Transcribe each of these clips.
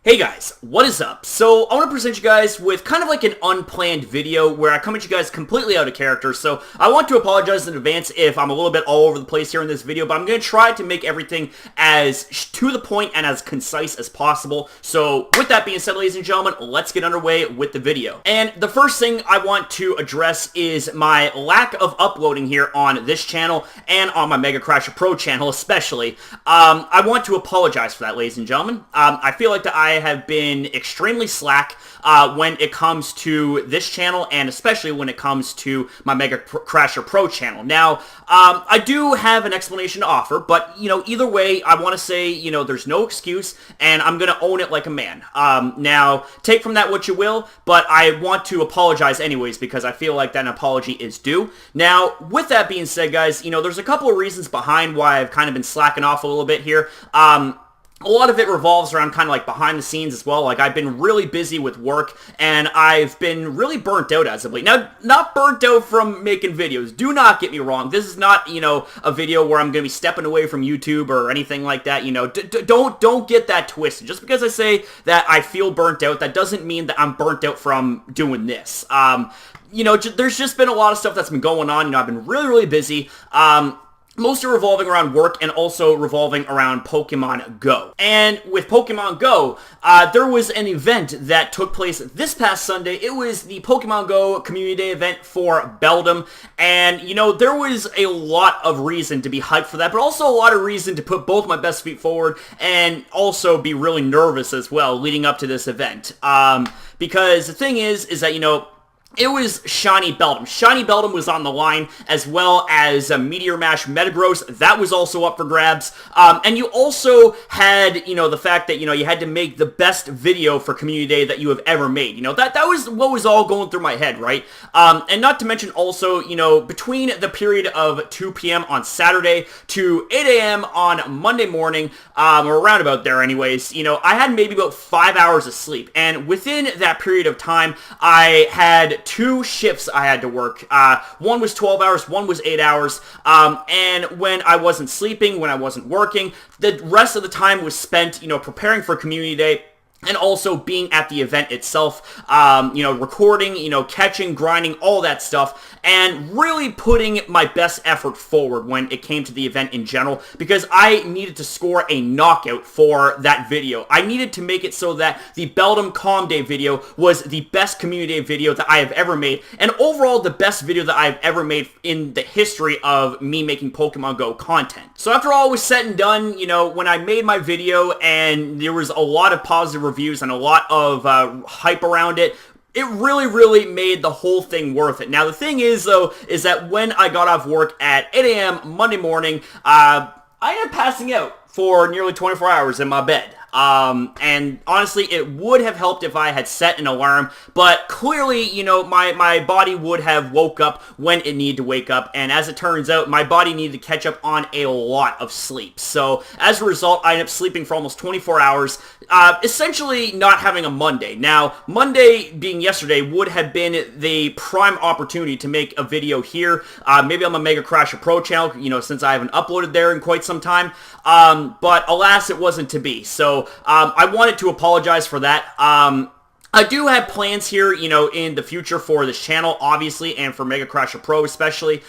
Hey guys, what is up? So I want to present you guys with kind of like an unplanned video where I come at you guys completely out of character. So I want to apologize in advance if I'm a little bit all over the place here in this video, but I'm going to try to make everything as to the point and as concise as possible. So with that being said, ladies and gentlemen, let's get underway with the video. And the first thing I want to address is my lack of uploading here on this channel and on my MegaCrasher Pro channel especially. I want to apologize for that, ladies and gentlemen. I feel like that I have been extremely slack when it comes to this channel, and especially when it comes to my MegaCrasher Pro channel. Now, I do have an explanation to offer, but, either way, I want to say, there's no excuse, and I'm going to own it like a man. Now, take from that what you will, but I want to apologize anyways, because I feel like that an apology is due. Now, with that being said, guys, there's a couple of reasons behind why I've kind of been slacking off a little bit here. A lot of it revolves around kind of like behind the scenes as well. Like, I've been really busy with work, and I've been really burnt out as of late. Now, not burnt out from making videos. Do not get me wrong. This is not, a video where I'm going to be stepping away from YouTube or anything like that. Don't get that twisted. Just because I say that I feel burnt out, that doesn't mean that I'm burnt out from doing this. There's just been a lot of stuff that's been going on. I've been really, really busy. Mostly revolving around work and also revolving around Pokemon Go. And with Pokemon Go, there was an event that took place this past Sunday. It was the Pokemon Go Community Day event for Belgium. And, there was a lot of reason to be hyped for that, but also a lot of reason to put both my best feet forward and also be really nervous as well leading up to this event. Because the thing is that, it was Shiny Beldum. Shiny Beldum was on the line, as well as Meteor Mash Metagross. That was also up for grabs. And you also had, the fact that, you had to make the best video for Community Day that you have ever made. That was what was all going through my head, right? And not to mention also, between the period of 2 p.m. on Saturday to 8 a.m. on Monday morning, or around about there anyways, I had maybe about 5 hours of sleep. And within that period of time, I had 2 shifts I had to work. One was 12 hours, one was 8 hours, and when I wasn't sleeping, when I wasn't working, the rest of the time was spent, preparing for Community Day, and also being at the event itself, recording, catching, grinding, all that stuff, and really putting my best effort forward when it came to the event in general, because I needed to score a knockout for that video. I needed to make it so that the Belgium Calm Day video was the best Community Day video that I have ever made, and overall the best video that I've ever made in the history of me making Pokemon Go content. So after all was said and done, when I made my video and there was a lot of positive reviews and a lot of hype around it, it really, really made the whole thing worth it. Now, the thing is, though, is that when I got off work at 8 a.m. Monday morning, I ended up passing out for nearly 24 hours in my bed. And honestly, it would have helped if I had set an alarm, but clearly, my body would have woke up when it needed to wake up, and as it turns out, my body needed to catch up on a lot of sleep. So, as a result, I ended up sleeping for almost 24 hours, essentially not having a Monday. Now, Monday being yesterday would have been the prime opportunity to make a video here, maybe on my MegaCrasher Pro channel, since I haven't uploaded there in quite some time, but alas, it wasn't to be. So, I wanted to apologize for that. I do have plans here, in the future for this channel, obviously, and for MegaCrasher Pro especially,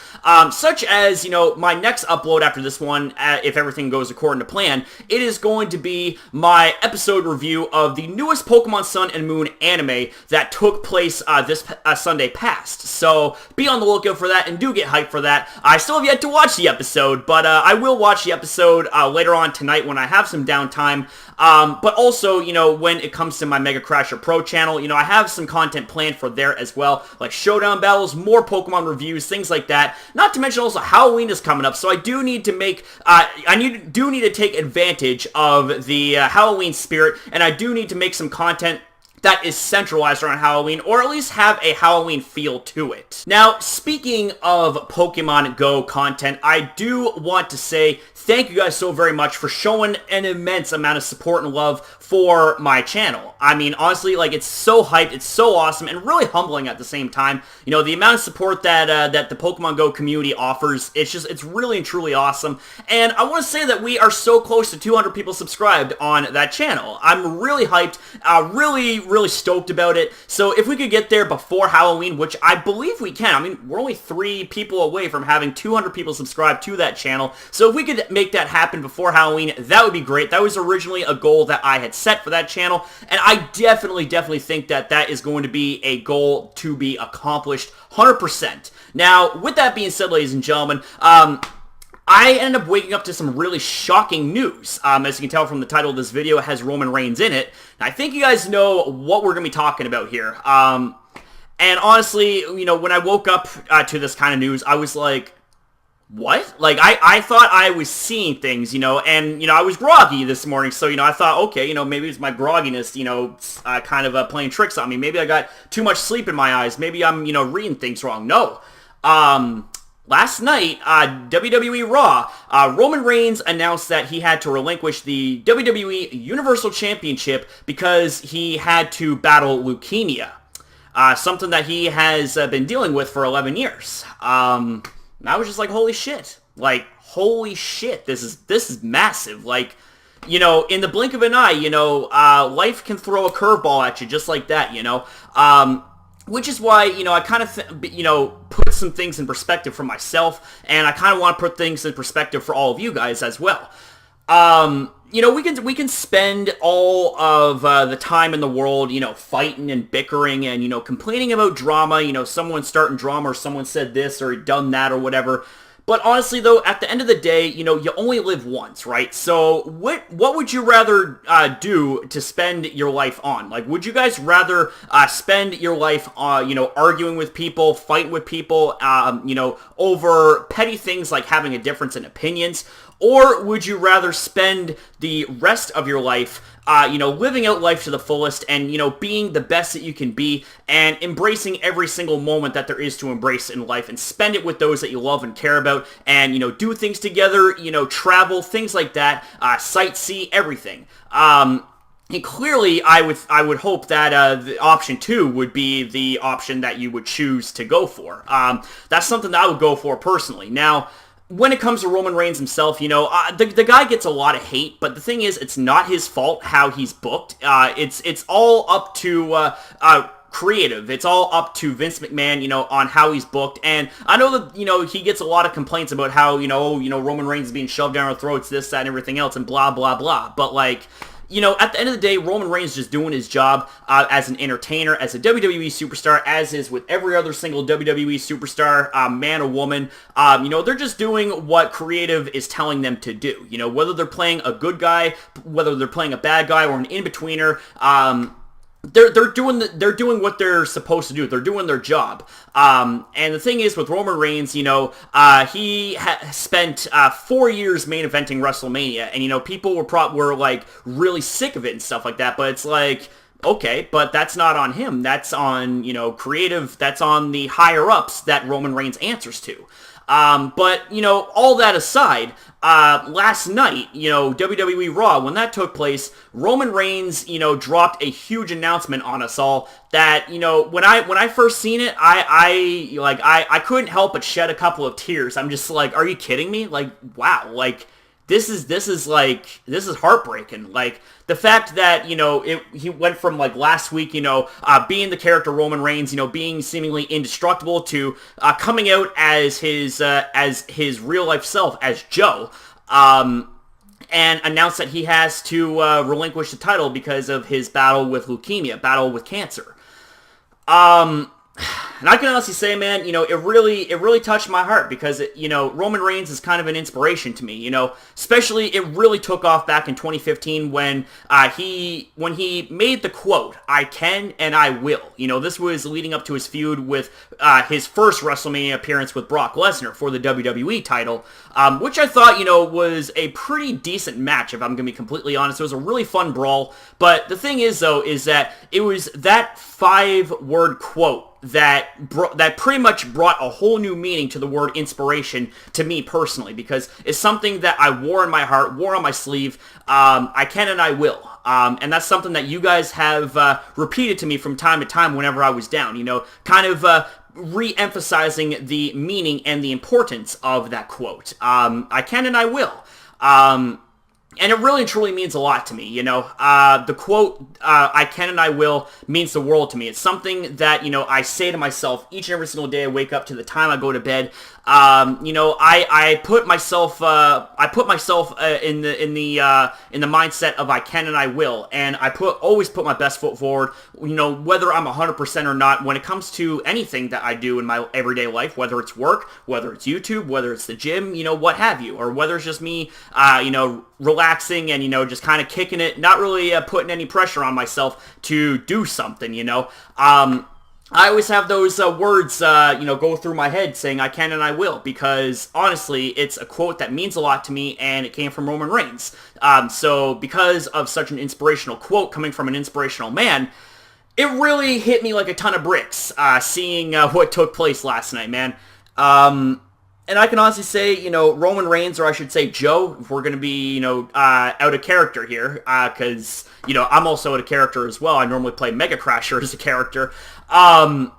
such as, my next upload after this one, if everything goes according to plan, it is going to be my episode review of the newest Pokemon Sun and Moon anime that took place this Sunday past. So be on the lookout for that, and do get hyped for that. I still have yet to watch the episode, but I will watch the episode later on tonight when I have some downtime. But also, when it comes to my MegaCrasher Pro channel, I have some content planned for there as well, like showdown battles, more Pokemon reviews, things like that. Not to mention also Halloween is coming up, so I do need to make, do need to take advantage of the Halloween spirit, and I do need to make some content that is centralized around Halloween, or at least have a Halloween feel to it. Now, speaking of Pokemon Go content, I do want to say thank you guys so very much for showing an immense amount of support and love for my channel. I mean, honestly, like, it's so hyped, it's so awesome, and really humbling at the same time. You know, the amount of support that that the Pokemon Go community offers, it's really and truly awesome. And I want to say that we are so close to 200 people subscribed on that channel. I'm really hyped, really stoked about it. So if we could get there before Halloween, which I believe we can. I mean, we're only 3 people away from having 200 people subscribe to that channel. So if we could make that happen before Halloween, that would be great. That was originally a goal that I had set for that channel, and I definitely think that that is going to be a goal to be accomplished 100%. Now, with that being said, ladies and gentlemen, I ended up waking up to some really shocking news. As you can tell from the title of this video, it has Roman Reigns in it. I think you guys know what we're going to be talking about here. And honestly, you know, when I woke up to this kind of news, I was like, what? Like, I thought I was seeing things, you know, and, you know, I was groggy this morning, so, you know, I thought, okay, you know, maybe it's my grogginess, you know, kind of playing tricks on me. Maybe I got too much sleep in my eyes. Maybe I'm, you know, reading things wrong. No. Last night, WWE Raw, Roman Reigns announced that he had to relinquish the WWE Universal Championship because he had to battle leukemia. Something that he has been dealing with for 11 years. I was just like, holy shit. Like, holy shit, this is massive. Like, you know, in the blink of an eye, you know, life can throw a curveball at you just like that, you know. Which is why, you know, I kind of, you know, put some things in perspective for myself, and I kind of want to put things in perspective for all of you guys as well. You know, we can spend all of the time in the world, you know, fighting and bickering and, you know, complaining about drama, you know, someone starting drama or someone said this or done that or whatever. But honestly, though, at the end of the day, you know, you only live once, right? So what would you rather do to spend your life on? Like, would you guys rather spend your life, you know, arguing with people, fighting with people, you know, over petty things like having a difference in opinions? Or would you rather spend the rest of your life, you know, living out life to the fullest and, you know, being the best that you can be and embracing every single moment that there is to embrace in life and spend it with those that you love and care about and, you know, do things together, you know, travel, things like that, sightsee, everything. And clearly, I would hope that the option 2 would be the option that you would choose to go for. That's something that I would go for personally. Now, when it comes to Roman Reigns himself, you know, the guy gets a lot of hate, but the thing is, it's not his fault how he's booked. It's all up to creative. It's all up to Vince McMahon, you know, on how he's booked. And I know that, you know, he gets a lot of complaints about how, you know, Roman Reigns is being shoved down our throats, this, that, and everything else, and blah, blah, blah. But, like, you know, at the end of the day, Roman Reigns is just doing his job as an entertainer, as a WWE superstar, as is with every other single WWE superstar, man or woman. You know, they're just doing what creative is telling them to do. You know, whether they're playing a good guy, whether they're playing a bad guy, or an in-betweener, they're doing what they're supposed to do. They're doing their job. And the thing is, with Roman Reigns, you know, he spent 4 years main eventing WrestleMania, and, you know, people were like really sick of it and stuff like that. But it's like, okay, but that's not on him. That's on, you know, creative. That's on the higher ups that Roman Reigns answers to. But, you know, all that aside, last night, you know, WWE Raw, when that took place, Roman Reigns, you know, dropped a huge announcement on us all that, you know, when I first seen it, I couldn't help but shed a couple of tears. I'm just like, are you kidding me? Like, wow, like, this is heartbreaking. Like, the fact that, you know, he went from, like, last week, you know, being the character Roman Reigns, you know, being seemingly indestructible to coming out as his real life self, as Joe, and announced that he has to relinquish the title because of his battle with leukemia, battle with cancer. And I can honestly say, man, you know, it really touched my heart because, you know, Roman Reigns is kind of an inspiration to me, you know, especially it really took off back in 2015 when he made the quote, "I can and I will." You know, this was leading up to his feud with his first WrestleMania appearance with Brock Lesnar for the WWE title, which I thought, you know, was a pretty decent match, if I'm going to be completely honest. It was a really fun brawl, but the thing is, though, is that it was that 5-word quote that that pretty much brought a whole new meaning to the word inspiration to me personally, because it's something that I wore in my heart, wore on my sleeve. I can and I will. And that's something that you guys have repeated to me from time to time whenever I was down, you know, kind of re-emphasizing the meaning and the importance of that quote. I can and I will. And it really and truly means a lot to me, you know. The quote, I can and I will, means the world to me. It's something that, you know, I say to myself each and every single day I wake up to the time I go to bed. You know, I put myself in the mindset of I can and I will, and I always put my best foot forward, you know, whether I'm 100% or not when it comes to anything that I do in my everyday life, whether it's work, whether it's YouTube, whether it's the gym, you know, what have you, or whether it's just me, you know, relaxing and, you know, just kind of kicking it, not really putting any pressure on myself to do something, you know. I always have those words, you know, go through my head saying I can and I will, because honestly, it's a quote that means a lot to me, and it came from Roman Reigns. So because of such an inspirational quote coming from an inspirational man, it really hit me like a ton of bricks, seeing what took place last night, man. And I can honestly say, you know, Roman Reigns, or I should say Joe, if we're going to be, you know, out of character here, because, you know, I'm also out of character as well. I normally play MegaCrasher as a character. I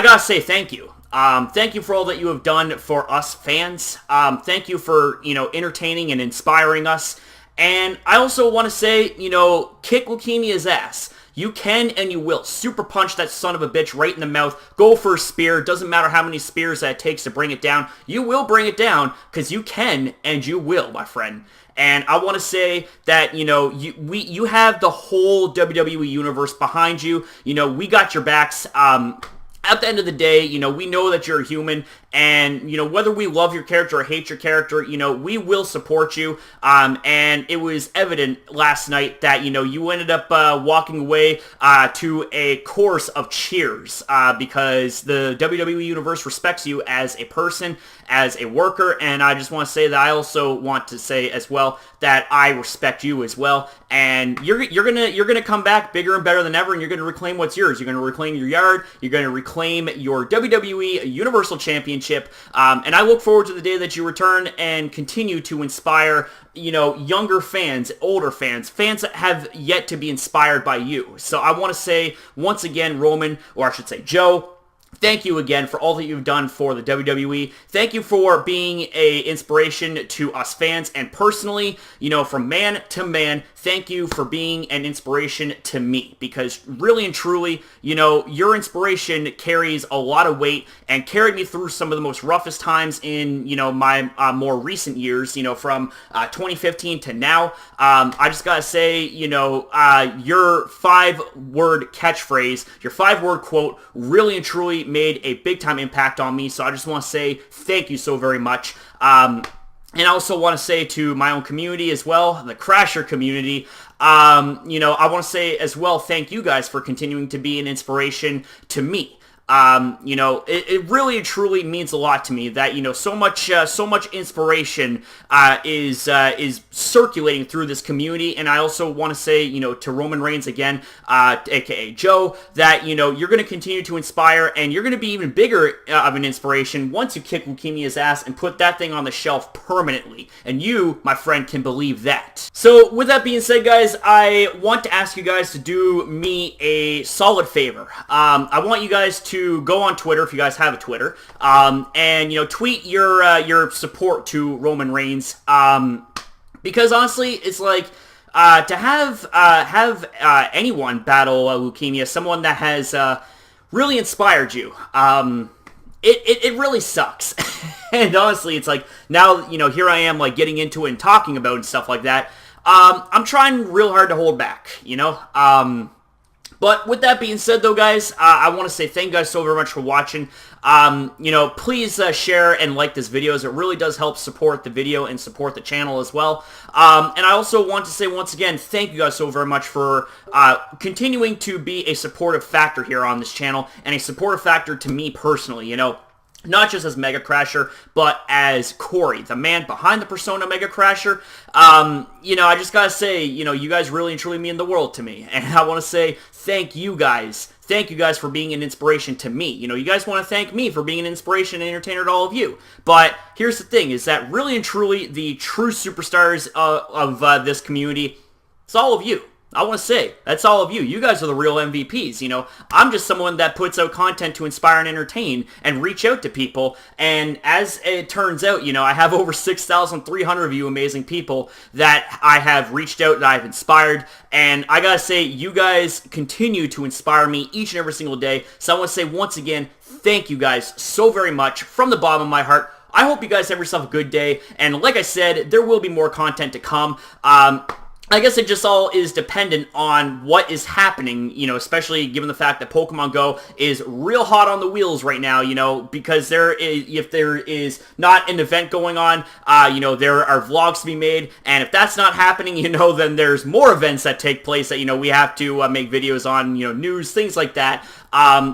gotta say thank you. Thank you for all that you have done for us fans. Thank you for, you know, entertaining and inspiring us. And I also want to say, you know, kick leukemia's ass. You can and you will. Super punch that son of a bitch right in the mouth. Go for a spear. Doesn't matter how many spears that it takes to bring it down. You will bring it down, because you can and you will, my friend. And I want to say that, you know, you have the whole WWE universe behind you. You know, we got your backs. At the end of the day, you know, we know that you're a human, and, you know, whether we love your character or hate your character, you know, we will support you. And it was evident last night that, you know, you ended up walking away to a chorus of cheers, because the WWE Universe respects you as a person, as a worker, and I just want to say that I also want to say as well that I respect you as well, and you're gonna come back bigger and better than ever, and you're gonna reclaim what's yours. You're gonna reclaim your yard. You're gonna reclaim your WWE Universal Championship, and I look forward to the day that you return and continue to inspire, you know, younger fans, older fans that have yet to be inspired by you. So I want to say once again, Roman, or I should say Joe, thank you again for all that you've done for the WWE. Thank you for being an inspiration to us fans, and personally, you know, from man to man, thank you for being an inspiration to me, because really and truly, you know, your inspiration carries a lot of weight and carried me through some of the most roughest times in, you know, my more recent years, you know, from 2015 to now. I just gotta say, you know, your 5-word catchphrase, your 5-word quote really and truly made a big time impact on me, so I just want to say thank you so very much. And I also want to say to my own community as well, the Crasher community, you know, I want to say as well, thank you guys for continuing to be an inspiration to me. You know, it really and truly means a lot to me that, you know, so much inspiration is circulating through this community. And I also want to say, you know, to Roman Reigns again, aka Joe, that, you know, you're going to continue to inspire, and you're going to be even bigger of an inspiration once you kick leukemia's ass and put that thing on the shelf permanently. And you, my friend, can believe that. So with that being said, guys, I want to ask you guys to do me a solid favor. I want you guys to go on Twitter, if you guys have a Twitter, and, you know, tweet your support to Roman Reigns, because honestly, it's like, to have anyone battle leukemia, someone that has really inspired you, it really sucks. And honestly, it's like, now, you know, here I am, like, getting into it and talking about it and stuff like that. I'm trying real hard to hold back, you know. But with that being said, though, guys, I want to say thank you guys so very much for watching. You know, please share and like this video, as it really does help support the video and support the channel as well. And I also want to say once again, thank you guys so very much for continuing to be a supportive factor here on this channel, and a supportive factor to me personally, you know. not just as MegaCrasher, but as Corey, the man behind the persona MegaCrasher. You know, I just gotta say, you know, you guys really and truly mean the world to me. And I want to say thank you guys. Thank you guys for being an inspiration to me. You know, you guys want to thank me for being an inspiration and entertainer to all of you. But here's the thing, is that really and truly the true superstars of this community, it's all of you. I want to say, that's all of you. You guys are the real MVPs, you know. I'm just someone that puts out content to inspire and entertain and reach out to people. And as it turns out, you know, I have over 6,300 of you amazing people that I have reached out, that I've inspired. And I gotta say, you guys continue to inspire me each and every single day. So I want to say once again, thank you guys so very much from the bottom of my heart. I hope you guys have yourself a good day. And like I said, there will be more content to come. I guess it just all is dependent on what is happening, you know, especially given the fact that Pokemon Go is real hot on the wheels right now, you know, because if there is not an event going on, you know, there are vlogs to be made, and if that's not happening, you know, then there's more events that take place that, you know, we have to make videos on, you know, news, things like that.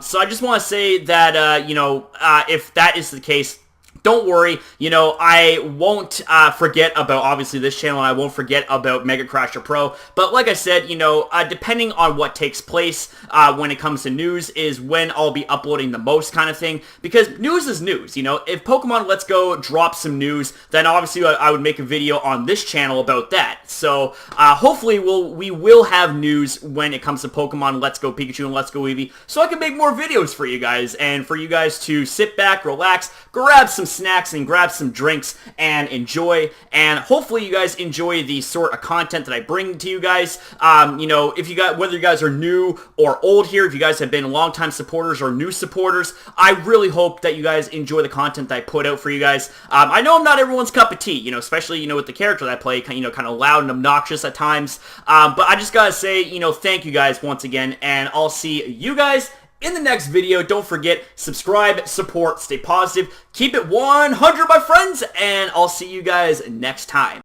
So I just want to say that, you know, if that is the case, don't worry, you know, I won't forget about, obviously, this channel, and I won't forget about MegaCrasher Pro, but like I said, you know, depending on what takes place when it comes to news is when I'll be uploading the most kind of thing, because news is news, you know. If Pokemon Let's Go drops some news, then obviously I would make a video on this channel about that. So, hopefully we will have news when it comes to Pokemon Let's Go Pikachu and Let's Go Eevee, so I can make more videos for you guys, and for you guys to sit back, relax, grab some snacks and grab some drinks and enjoy, and hopefully you guys enjoy the sort of content that I bring to you guys. You know, if you got, whether you guys are new or old here, if you guys have been longtime supporters or new supporters, I really hope that you guys enjoy the content that I put out for you guys. I know I'm not everyone's cup of tea, you know, especially, you know, with the character that I play, you know, kind of loud and obnoxious at times, but I just gotta say, you know, thank you guys once again, and I'll see you guys in the next video. Don't forget, subscribe, support, stay positive, keep it 100, my friends, and I'll see you guys next time.